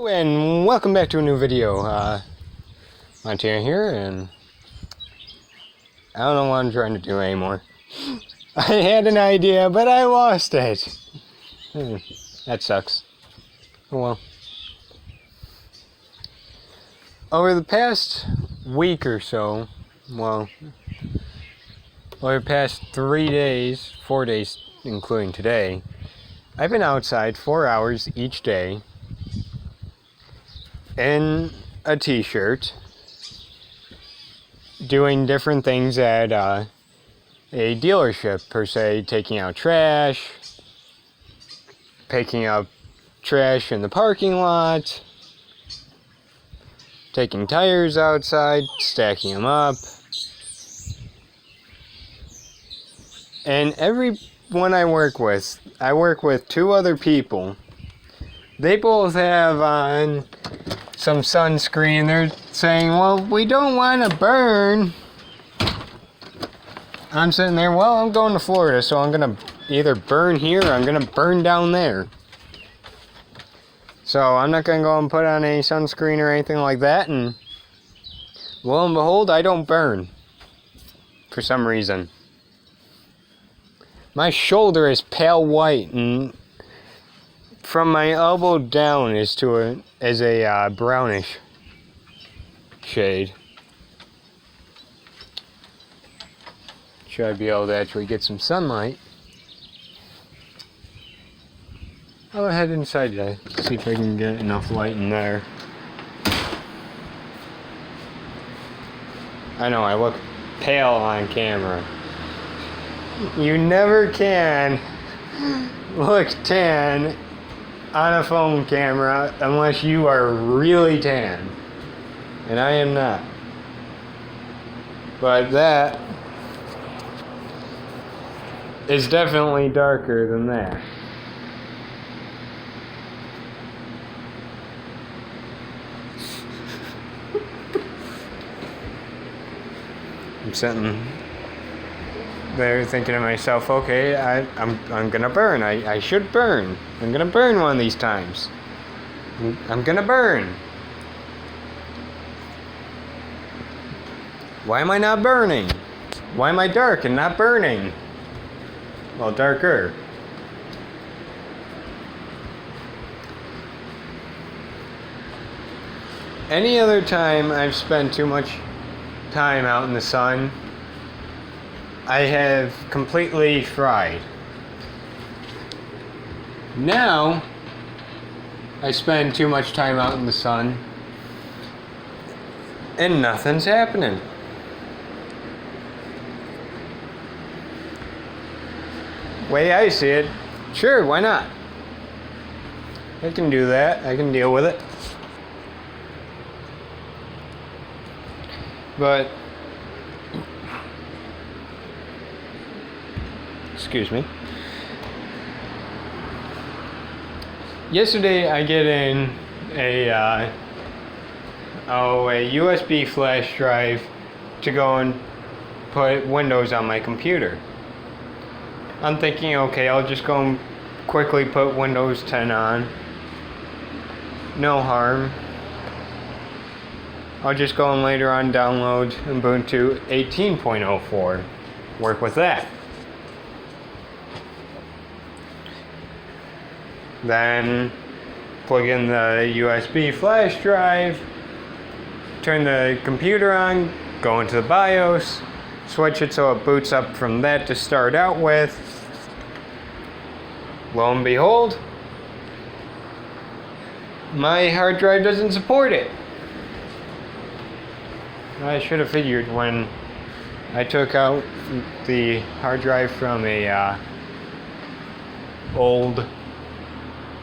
And welcome back to a new video. Montana here, and I don't know what I'm trying to do anymore. I had an idea, but I lost it. That sucks. Oh well. Over the past week or so, over the past 3 days, 4 days including today, I've been outside 4 hours each day in a t-shirt doing different things at a dealership, per se, taking out trash, picking up trash in the parking lot, taking tires outside, stacking them up. And everyone I work with 2 other people. They both have on some sunscreen. They're saying, well, we don't want to burn. I'm sitting there, well, I'm going to Florida, so I'm going to either burn here or I'm going to burn down there. So I'm not going to go and put on any sunscreen or anything like that, and lo and behold, I don't burn for some reason. My shoulder is pale white, and from my elbow down is a brownish shade. Should I be able to actually get some sunlight? I'll head inside to see if I can get enough light in there. I know I look pale on camera. You never can look tan on a phone camera unless you are really tan, and I am not. But that is definitely darker than that. I'm sitting there thinking to myself, okay, I'm gonna burn. I should burn. I'm gonna burn one of these times. I'm gonna burn. Why am I not burning? Why am I dark and not burning? Well, darker. Any other time I've spent too much time out in the sun, I have completely fried. Now, I spend too much time out in the sun, and nothing's happening. Way I see it, sure, why not? I can do that. I can deal with it. But excuse me. Yesterday I get in a USB flash drive to go and put Windows on my computer. I'm thinking, okay, I'll just go and quickly put Windows 10 on. No harm. I'll just go and later on download Ubuntu 18.04. Work with that. Then plug in the USB flash drive, turn the computer on, go into the BIOS, switch it so it boots up from that to start out with. Lo and behold, my hard drive doesn't support it. I should have figured when I took out the hard drive from a old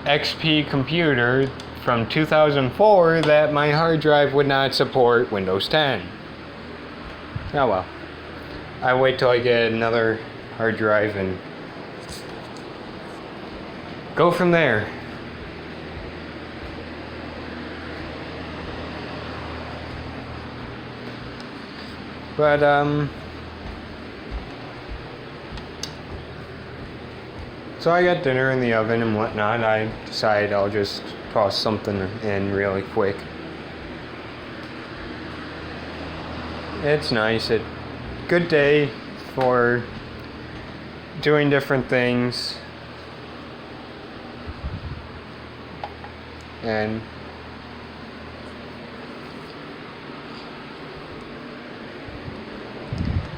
XP computer from 2004 that my hard drive would not support Windows 10. Oh well. I wait till I get another hard drive and go from there. But so I got dinner in the oven and whatnot. I decided I'll just put toss something in really quick. It's nice. Good day for doing different things. And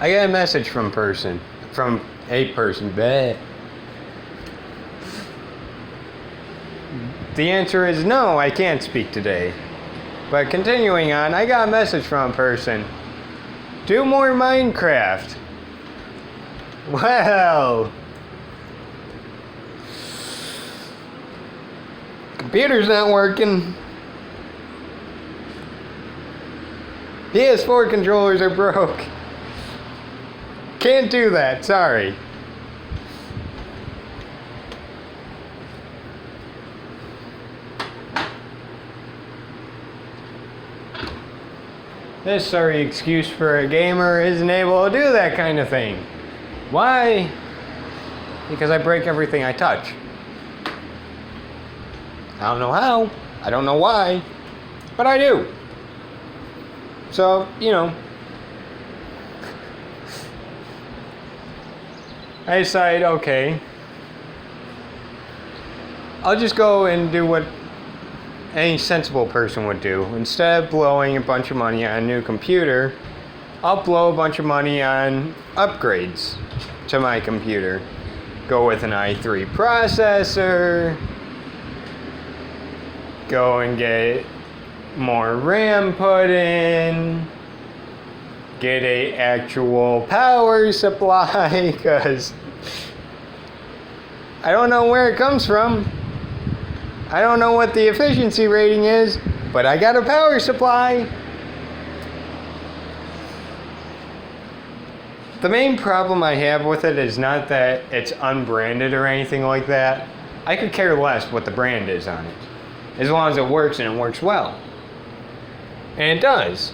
I got a message from a person. Bleh. The answer is no, I can't speak today. But continuing on, I got a message from a person. Do more Minecraft. Well, computer's not working. PS4 controllers are broke. Can't do that, sorry. This sorry excuse for a gamer isn't able to do that kind of thing. Why? Because I break everything I touch. I don't know how, I don't know why, but I do. So, I decided, okay, I'll just go and do what any sensible person would do. Instead of blowing a bunch of money on a new computer, I'll blow a bunch of money on upgrades to my computer. Go with an i3 processor, go and get more RAM put in, get a actual power supply, because I don't know where it comes from. I don't know what the efficiency rating is, but I got a power supply. The main problem I have with it is not that it's unbranded or anything like that. I could care less what the brand is on it, as long as it works and it works well. And it does.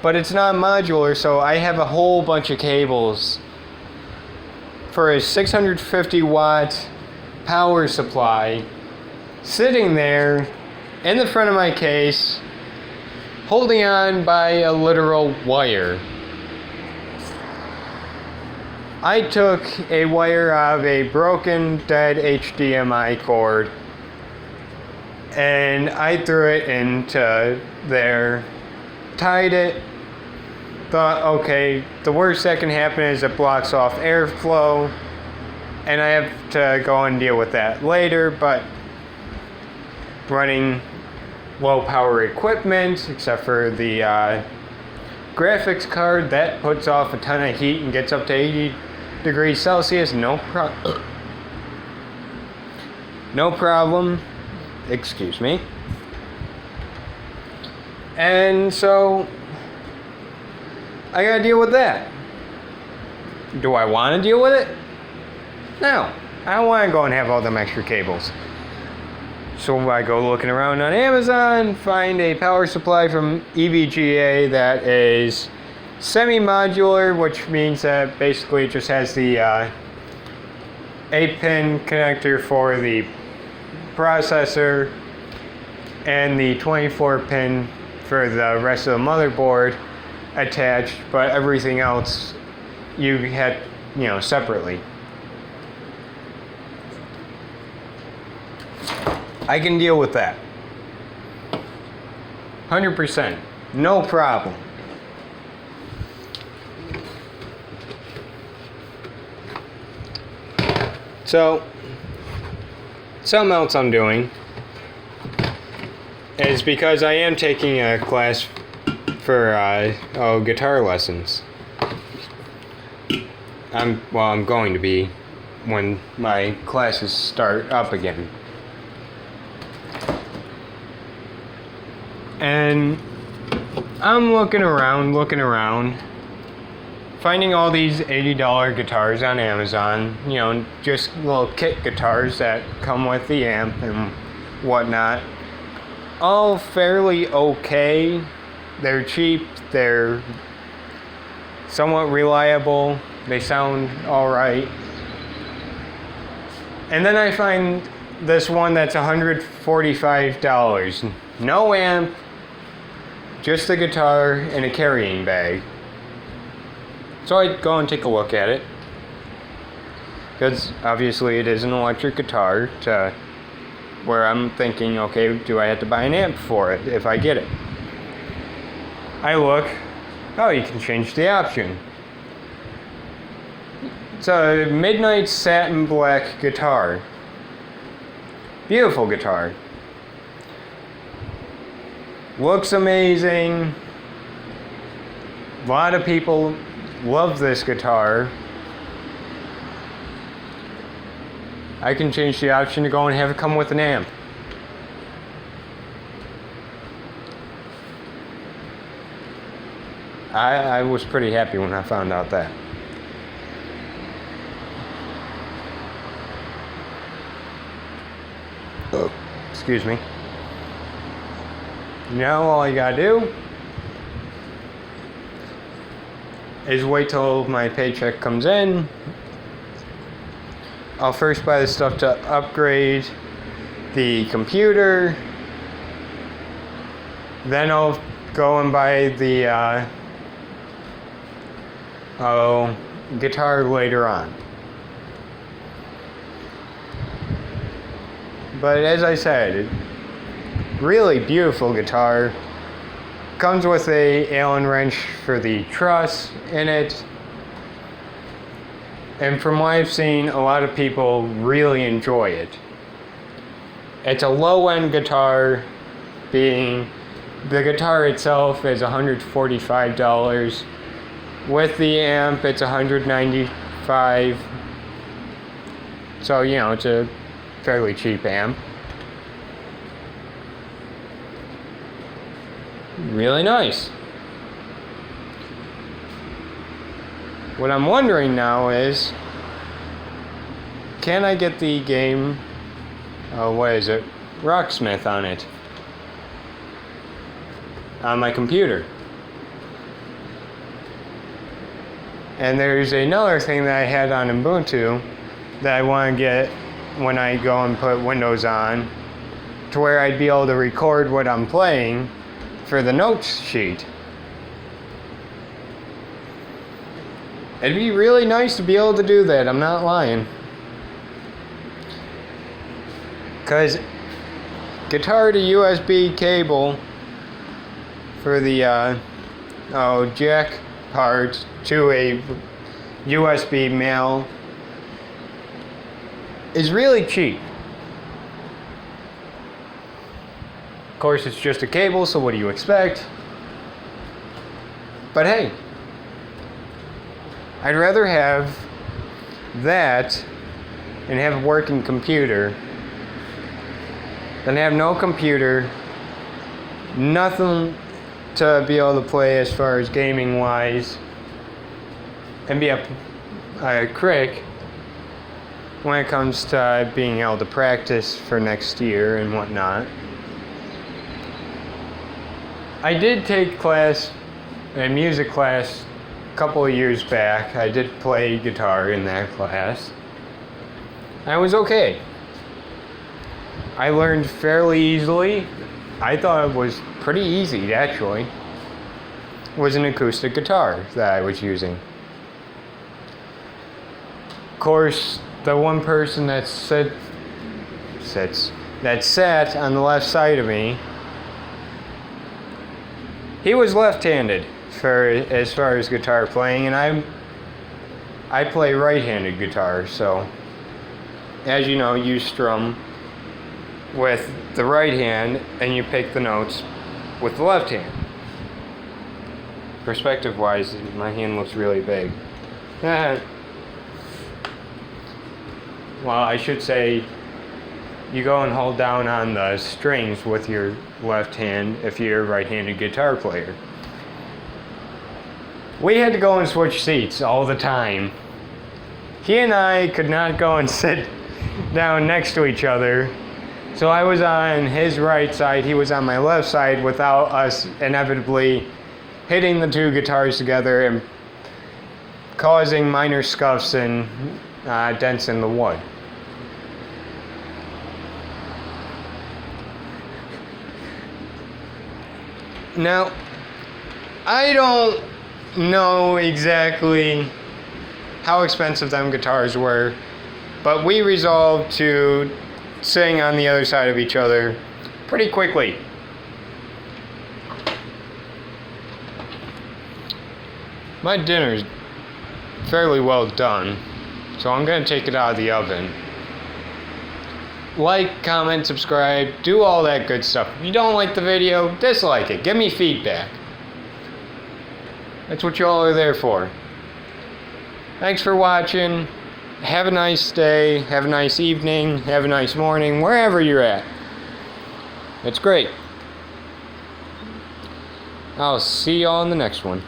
But it's not modular, so I have a whole bunch of cables for a 650 watt power supply sitting there in the front of my case, holding on by a literal wire. I took a wire out of a broken, dead HDMI cord and I threw it into there, tied it, thought, okay, the worst that can happen is it blocks off airflow, and I have to go and deal with that later, but running low power equipment, except for the graphics card, that puts off a ton of heat and gets up to 80 degrees Celsius, no problem, excuse me. And so I gotta deal with that. Do I want to deal with it? No, I don't want to go and have all them extra cables. So I go looking around on Amazon, find a power supply from EVGA that is semi-modular, which means that basically it just has the 8-pin connector for the processor and the 24-pin for the rest of the motherboard attached, but everything else you had, separately. I can deal with that. 100%. No problem. So, something else I'm doing is because I am taking a class for guitar lessons. I'm going to be when my classes start up again. And I'm looking around, finding all these $80 guitars on Amazon, just little kit guitars that come with the amp and whatnot. All fairly okay. They're cheap, they're somewhat reliable, they sound alright. And then I find this one that's $145. No amp, just the guitar and a carrying bag. So I'd go and take a look at it. Because obviously it is an electric guitar to where I'm thinking, okay, do I have to buy an amp for it if I get it? I look, oh, you can change the option. It's a midnight satin black guitar. Beautiful guitar. Looks amazing. A lot of people love this guitar. I can change the option to go and have it come with an amp. I was pretty happy when I found out that. Oh, excuse me. Now all you gotta do is wait till my paycheck comes in. I'll first buy the stuff to upgrade the computer. Then I'll go and buy the guitar later on. But as I said, really beautiful guitar. Comes with a Allen wrench for the truss in it. And from what I've seen, a lot of people really enjoy it. It's a low-end guitar, being the guitar itself is $145. With the amp, it's $195. So, you know, it's a fairly cheap amp. Really nice. What I'm wondering now is, can I get the game, what is it, Rocksmith on it, on my computer? And there's another thing that I had on Ubuntu that I want to get when I go and put Windows on, to where I'd be able to record what I'm playing for the notes sheet. It'd be really nice to be able to do that, I'm not lying. Because guitar to USB cable for the jack part to a USB male is really cheap. Of course, it's just a cable, so what do you expect? But hey, I'd rather have that and have a working computer than have no computer, nothing to be able to play as far as gaming wise, and be a crick when it comes to being able to practice for next year and whatnot. I did take a music class a couple of years back. I did play guitar in that class. I was okay. I learned fairly easily. I thought it was pretty easy, actually. It was an acoustic guitar that I was using. Of course, the one person that sat on the left side of me, he was left-handed as far as guitar playing, and I play right-handed guitar, so as you know, you strum with the right hand and you pick the notes with the left hand. Perspective wise, my hand looks really big. Well, I should say you go and hold down on the strings with your left hand if you're a right-handed guitar player. We had to go and switch seats all the time. He and I could not go and sit down next to each other. So I was on his right side, he was on my left side, without us inevitably hitting the two guitars together and causing minor scuffs and dents in the wood. Now, I don't know exactly how expensive them guitars were, but we resolved to sing on the other side of each other pretty quickly. My dinner's fairly well done, so I'm gonna take it out of the oven. Like, comment, subscribe, do all that good stuff. If you don't like the video, dislike it. Give me feedback. That's what y'all are there for. Thanks for watching. Have a nice day, have a nice evening, have a nice morning, wherever you're at. It's great. I'll see y'all in the next one.